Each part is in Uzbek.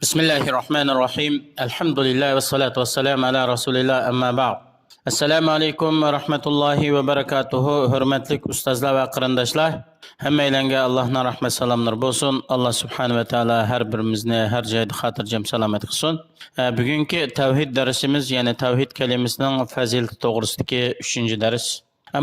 Bismillahirrahmanirrahim. Elhamdülillah ve salatu ve selamu ala Resulillah amma ba'd. Assalamu alaikum ve rahmetullahi ve berekatuhu. Hürmetlik ustazlar ve qarindoshlar. Hammalarga Allohning rahmat salomlari bo'lsin. Alloh subhanahu va taolo har birimizni har joyda xotirjam salomat qilsin. Bugungi tavhid darsimiz, ya'ni tavhid kalimasining fazilati to'g'risidagi 3-dars.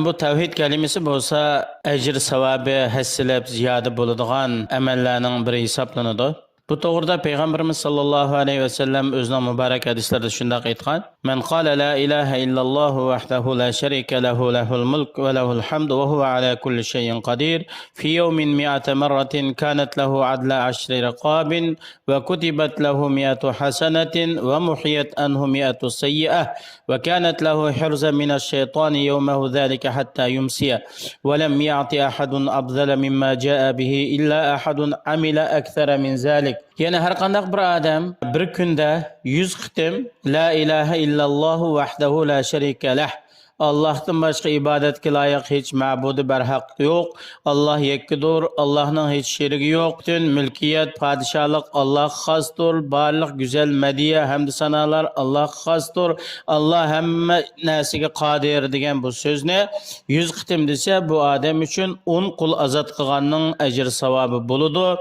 Bu tavhid kalimasi bo'lsa, ajr savobi hassilab ziyoda bo'ladigan amallarning biri hisoblanadi. Bu to'g'rida Payg'ambarimiz sollallohu alayhi va sallam o'zining muborak hadislarida shunday aytgan: "Man qala la ilaha illalloh vahdahu la sharika lahu lahul mulk va lahul hamd va huwa ala kulli shay'in qadir fi yawmin mi'ata marratin kanat lahu adla 10 riqabin va kutibat lahu 100 hasanatin va muhiyat anhu 100 sayyi'ah va kanat lahu hirzan min ash-shaytani yawmahu dhalika hatta yumsiya va lam ya'ti ahadun afdala mimma ja'a bihi illa ahadun amila akthara min zalik." Yani her qanday bir adam bir kunda 100 qitim la ilaha illalloh vahdahu la sharika lah, Allah'tan başka ibadetke layık hiç ma'budu berhaq yok, Allah yekkidir, Allah'ın hiç şeriki yok, bütün mülkiyet, padişahlık Allah xasdır, barlıq güzel mediye, hamd sanalar Allah xasdır, Allah hemme nesige qadir degan bu sözni 100 qitim dese bu adam için 10 kul azat qilganning ajr savobi bo'ladi.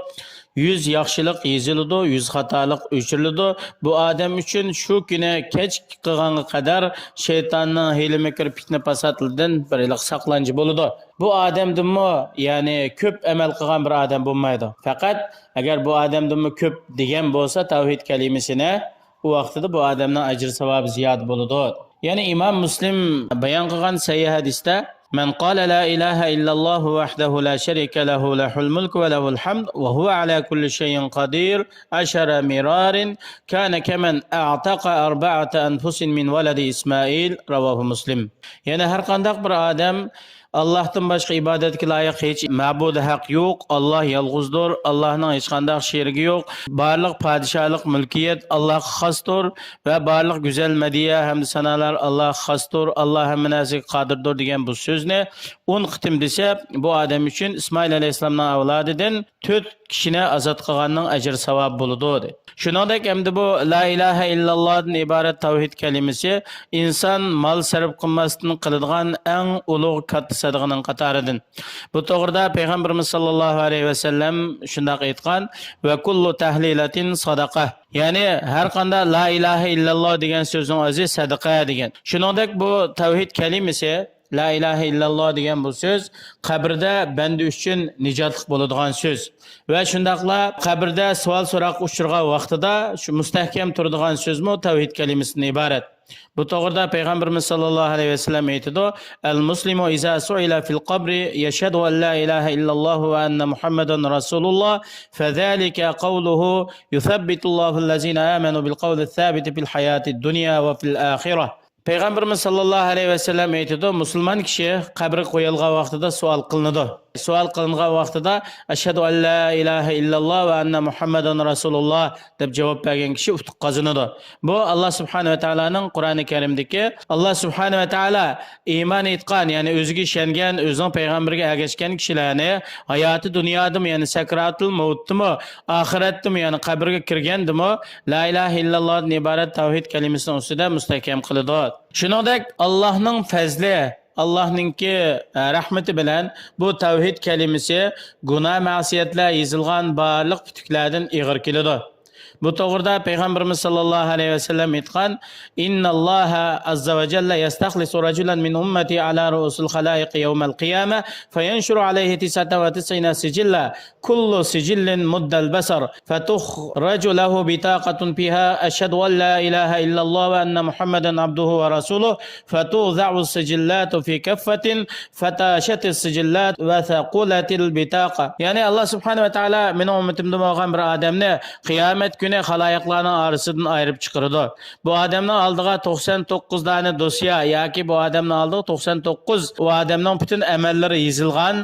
100 yaxshilik yeziladi, 100 xatolik o'chiriladi. Bu odam uchun shu kuni kech qilganga qadar shaytonning hiyla-makr fitna fasadlardan bir saqlanchi bo'ladi. Bu odamdimi, ya'ni ko'p amal qilgan bir odam bo'lmaydi. Faqat agar bu odamdimi ko'p degan bo'lsa tavhid kalimasini, u vaqtida bu odamning ajr savobi ziyod bo'ladi. Ya'ni Imom Muslim bayon qilgan sahih hadisda من قال لا إله إلا الله وحده لا شريك له له الملك وله الحمد وهو على كل شيء قدير 10 مرار كان كمن أعتق 4 أنفس من ولد إسماعيل رواه مسلم. يعني her qandaq bir adam Allah'tan başka ibadetke layık hiç ma'budu haq yok. Allah yalğızdır. Allah'ın hiç qandaq şeriki yok. Barlıq padişahlık, mülkiyet Allah xasdır ve barlıq güzel mediye hem sanalar Allah xasdır. Allah hem nazik qadirdir degan bu sözni 10 qitim dese bu adam için İsmail aleyhisselamның avladıdan 4 kishini azat qilganning ajr savob bo'ladi. Shuningdek hamda bu la ilaha illallohdan iborat tavhid kalimasi inson mol sarf qilmasdan qiladigan eng ulug' katta sadaqaning qatoridan. Bu to'g'rida Payg'ambarimiz sollallohu alayhi va sallam shunday aytgan: "Va kullu tahlilatin sadaqa." Ya'ni har qanday la ilaha illalloh degan so'zning o'zi sadaqa degan. Shuningdek bu tavhid kalimasi La ilahe illalloh degan bu söz qabrda banda uchun nijotlik bo'ladigan söz. Va shundaqla qabrda savol so'roq uchirgan vaqtida shu mustahkam turadigan so'zmi tavhid kalimasidan iborat. Bu to'g'rida Payg'ambarimiz sollallohu alayhi va sallam aytadi: "Al-muslimu iza su'ila fil qabri yashhadu an la ilaha illalloh va anna Muhammadan rasululloh, fazalika qawluhu yuthabbitullohu allazina amanu bil qawli thabit fil hayatid dunya va fil akhirah." Peygamberimiz sallallahu aleyhi ve sellem aytadi, musulmon kishi qabri qo'yilgan vaqtida savol qilinadi. Savol qilingan vaqtida ashhadu an la ilaha illalloh va anna Muhammadan rasululloh deb javob bergan kishi utuq qozonadi. Bu Alloh subhanahu va taolaning Qur'oni Karimdagi Alloh subhanahu va taolo iymon etgan, ya'ni o'ziga ishongan, o'zining payg'ambariga ergashgan kishilarni hayoti dunyodami, ya'ni sakratul mavtmi, oxiratdami, ya'ni qabrga kirgandimi, la ilaha illallohdan iborat tavhid kalimasining ustida mustahkam qiladi. Shuningdek Allohning fazli, Allah'ınki rahmeti bilen bu tavhid kelimesi günah ma'siyatlar yezilgan barliq putuklardan ig'ir keladi. Bu to'g'rida Payg'ambarimiz sallallohu alayhi va sallam aytgan: "Innalloha azza va jalla yastakhlisu rajulan min ummati ala ru'usil khalaiq yawmal qiyamah fayanshuru alayhi 99 sijilla kullu sijillin muddal basar fatukhraju lahu bitaqatun fiha ashhadu an la ilaha illalloh va anna Muhammadan abduhu va rasuluh fatuza'u sijillatu fi kaffatin fatashatu sijillat va thaqulatil bitaqa." Yani Allah subhanahu va taolo mening ummatimda bo'lgan bir odamni qiyomat kuni xaloyiqlarning orasidan ayirib chiqaradi. Bu odamning oldiga 99 dona dosya yoki bu odamning oldiga 99 u odamning butun amallari yozilgan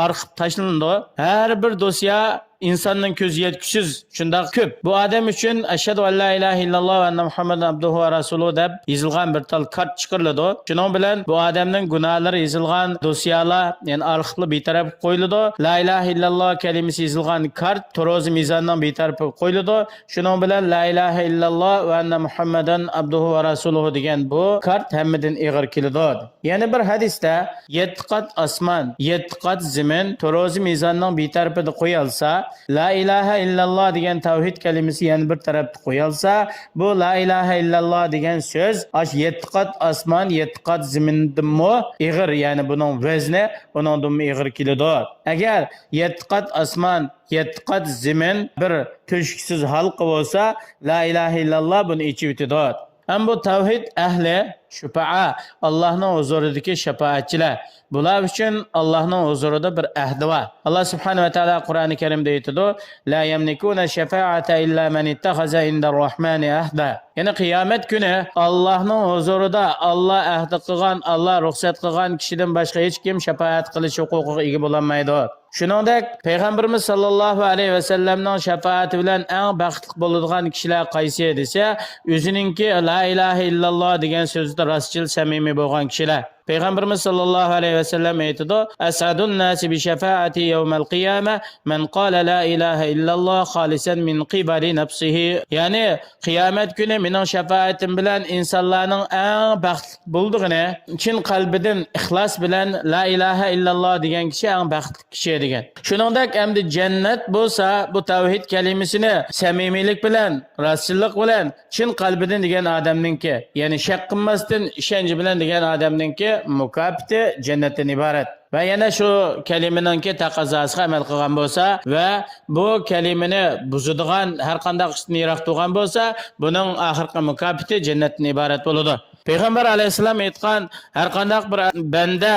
arxiv tashlanadi. Har bir dosya insonning ko'zi yetkusiz shundoq ko'p. Bu odam uchun ashhadu an la ilaha illalloh va anna muhammadan abduhu va rasuluhu deb yozilgan bir tal kart chiqariladi. Shuning bilan bu odamning gunohlari yozilgan dosyalar, ya'ni arxivlar betaraf qo'yiladi. La ilaha illalloh kalimasi yozilgan kart Tarozi mizonning betaraf qo'yiladi. Shuning bilan la ilaha illalloh va anna muhammadan abduhu va rasuluhu degan bu kart hammadan ig'ir keladi. Yana bir hadisda 7 qat osmon, 7 qat zamin Tarozi mizonning betarafida qo'yilsa, la ilaha illalloh degan tavhid kalimasi yana bir tarafda qo'yilsa, bu la ilaha illalloh degan so'z 7 qat osmon, 7 qat zamindimi ig'ir, ya'ni buning vazni buningdan ig'ir keladi. Agar 7 qat osmon, 7 qat zamin bir to'shqisiz halqa bo'lsa, la ilaha illalloh buni ichib o'tadi. Ham bu tavhid ahli şüfa'a, Allah'ın huzuridagi shafaatchilar. Bular uchun Allohning huzurida bir ahdi var. Allah subhanahu va taolo Qur'oni Karimda aytadi: "La yamlikuna shafa'ata illa man ittaxaza inda-r-rahmani ahda." Ya'ni qiyomat kuni Allohning huzurida Allah ahdi qilgan, Allah ruxsat qilgan kishidan boshqa hech kim shafaat qilish huquqiga ega bo'lmaydi. Shuningdek, Payg'ambarimiz sallallohu alayhi va sallamning shafaati bilan eng baxtli bo'ladigan kishilar qaysi desa, o'zininki la ilaha illalloh degan so'zda rostchil, samimiy bo'lgan kishilar. Payg'ambarimiz sallallohu alayhi va sallam aytadi: "Asadun nasi bi shafaati yawmal qiyama man qala la ilaha illalloh xolisan min qibali nafsihi." Ya'ni qiyomat kuni mening shafaatim bilan insonlarning eng baxtli bo'ldig'ini chin qalbidan ixlos bilan la ilaha illalloh degan kishi eng baxtli kishi degan. Shuningdek, hamda jannat bo'lsa, bu tavhid kalimasini samimiylik bilan, rostchilik bilan chin qalbidan degan odamninki, ya'ni shak qilmasdan ishonch bilan degan odamninki mukofoti jannatdan iborat. Va yana shu kalimaninki taqozzosiga amal qilgan bo'lsa va bu kalimani buzadigan har qanday ishni yiroq turgan bo'lsa, buning oxirgi mukofoti jannatdan iborat bo'ladi. Payg'ambar alayhisalom aytgan, har qanday bir banda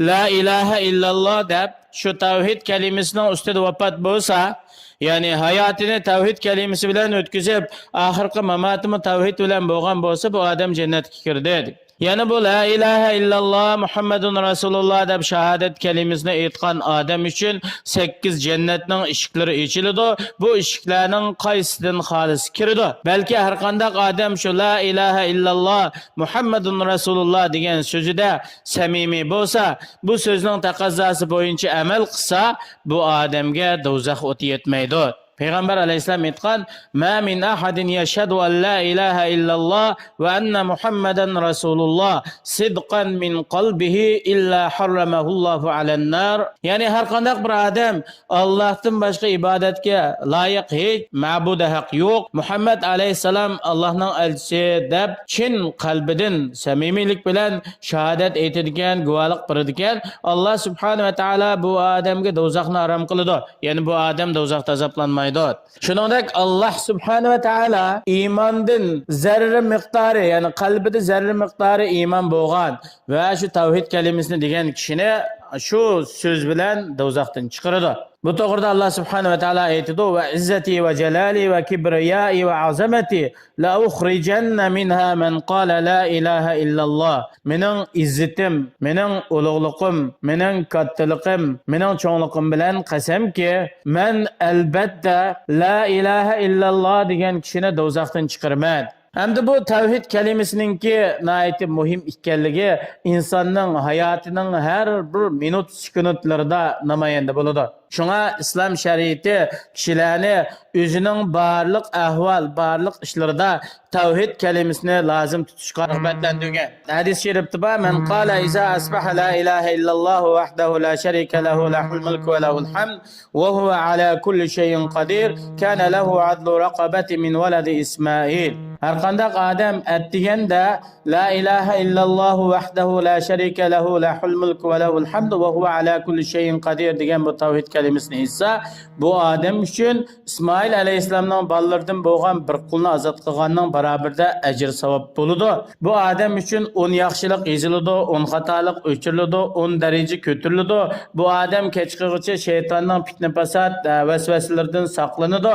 la ilaha illalloh deb shu tavhid kalimasining ustida vafot bo'lsa, ya'ni hayotini tavhid kalimasi bilan o'tkazib, oxirgi mamotini tavhid bilan bo'lgan bo'lsa, bu odam jannatga kirdi. Yani bu la ilahe illallah Muhammedun Resulullah deb shahadat kelimasini aytgan odam uchun 8 jannatning eshiklari ochiladi. Bu eshiklarning qaysidan xolis kiradi? Balki har qanday odam shu la ilaha illalloh Muhammedun Resulullah degan so'zida samimiy bo'lsa, bu so'zning taqozosi bo'yicha amal qilsa, bu odamga do'zax o'ti yetmaydi. Peygamber aleyhisselam aytgan: "Ma min ahadin yashhadu an la ilaha illalloh va anna Muhammadan Rasulullah sidqan min qalbihi illa harramahullohu alan-nar." Yani har qanday bir odam Allohdan boshqa ibodatga loyiq hech ma'bud haq yo'q, Muhammad aleyhisselam Allohning elchisi deb chin qalbidan samimiylik bilan shahodat aytadigan, guvohlik beradigan, Allah subhanahu va taolo bu odamga do'zaxni harom qiladi. Yani bu odam do'zaxda azoblanmaydi. Shuningdek, Allah subhanahu va taolo iymondan zarra miqdori, ya'ni qalbida zarra miqdori iymon bo'lgan va shu tavhid kalimasini degan kishini shu so'z bilan do'zaxdan chiqaradi. Bu to'g'rida Allah subhanahu va taolo aytadi: "Va izzati va jalali va kibriyai va azamati la ukhrijanna minha man qala la ilaha illalloh." Mening izzatim, mening ulug'liqim, mening kattaliqim, mening cho'ngliqim bilan qasamki, men albatta la ilaha illalloh degan kishini do'zaxdan chiqarman. Hamda bu tavhid kalimasininki nihoyatda muhim ekanligi insonning hayotining har bir minut sekundlarida namoyanda bo'ladi. Shunga islom shariati kishilarni o'zining barliq ahvol, barliq ishlarida tavhid kalimasini lozim tutishga rag'batlantirgan. Hadis sharifda bor: "Man qala iza asbaha la ilaha illalloh wahdahu la sharika lahu lahul mulku wa lahul hamd wa huwa ala kulli shay'in qadir kana lahu adlu raqabati min waladi Ismoil." Har qanday odam aytganda la ilaha illalloh wahdahu la sharika lahu lahul mulku wa lahul hamd wa huwa ala kulli shay'in qadir degan bu tavhid kalimasini esa bu odam uchun İsmoil alayhisalomning bolalaridan bo'lgan bir qulni ozod qilganning barobarida ajr savob bo'ladi. Bu odam uchun 10 yaxshilik yoziladi, 10 xatolik o'chiriladi, 10 daraja ko'tariladi. Bu odam kechqurgacha shaytonning fitna fasod vasvasalaridan saqlanadi.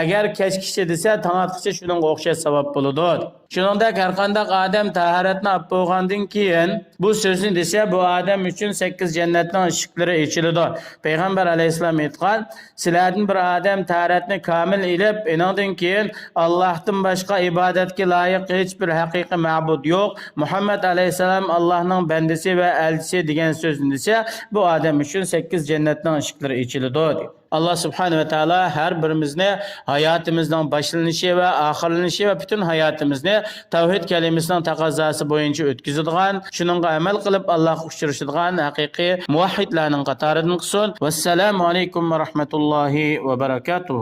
Agar kechgacha desa, tongotgacha shuning o'xshash savob bo'ladi. Shuningdek, har qanday odam tahoratni olib bo'lgandan keyin bu so'zni desa, bu odam uchun 8 jannatning eshiklari ochiladi. Payg'ambar alayhisalom aytgan, sizlardan bir odam tahoratni komil ilib, undan keyin Allohdan boshqa ibodatga loyiq hech bir haqiqiy ma'bud yo'q, Muhammad alayhisalom Allohning bandasi va elchisi degan so'zni desa, bu odam uchun 8 jannatning eshiklari ochiladi. Allah subhanahu wa ta'ala her birimizni hayotimizning boshlanishi va oxirlanishi va butun hayotimizni tavhid kalimasining taqozosi bo'yicha o'tkazadigan, shuningga amal qilib Allohga uchrashadigan haqiqiy muvahhidlarning qatoridan qilsin. Vassalomu alaykum va rahmatullohi va barakatuh.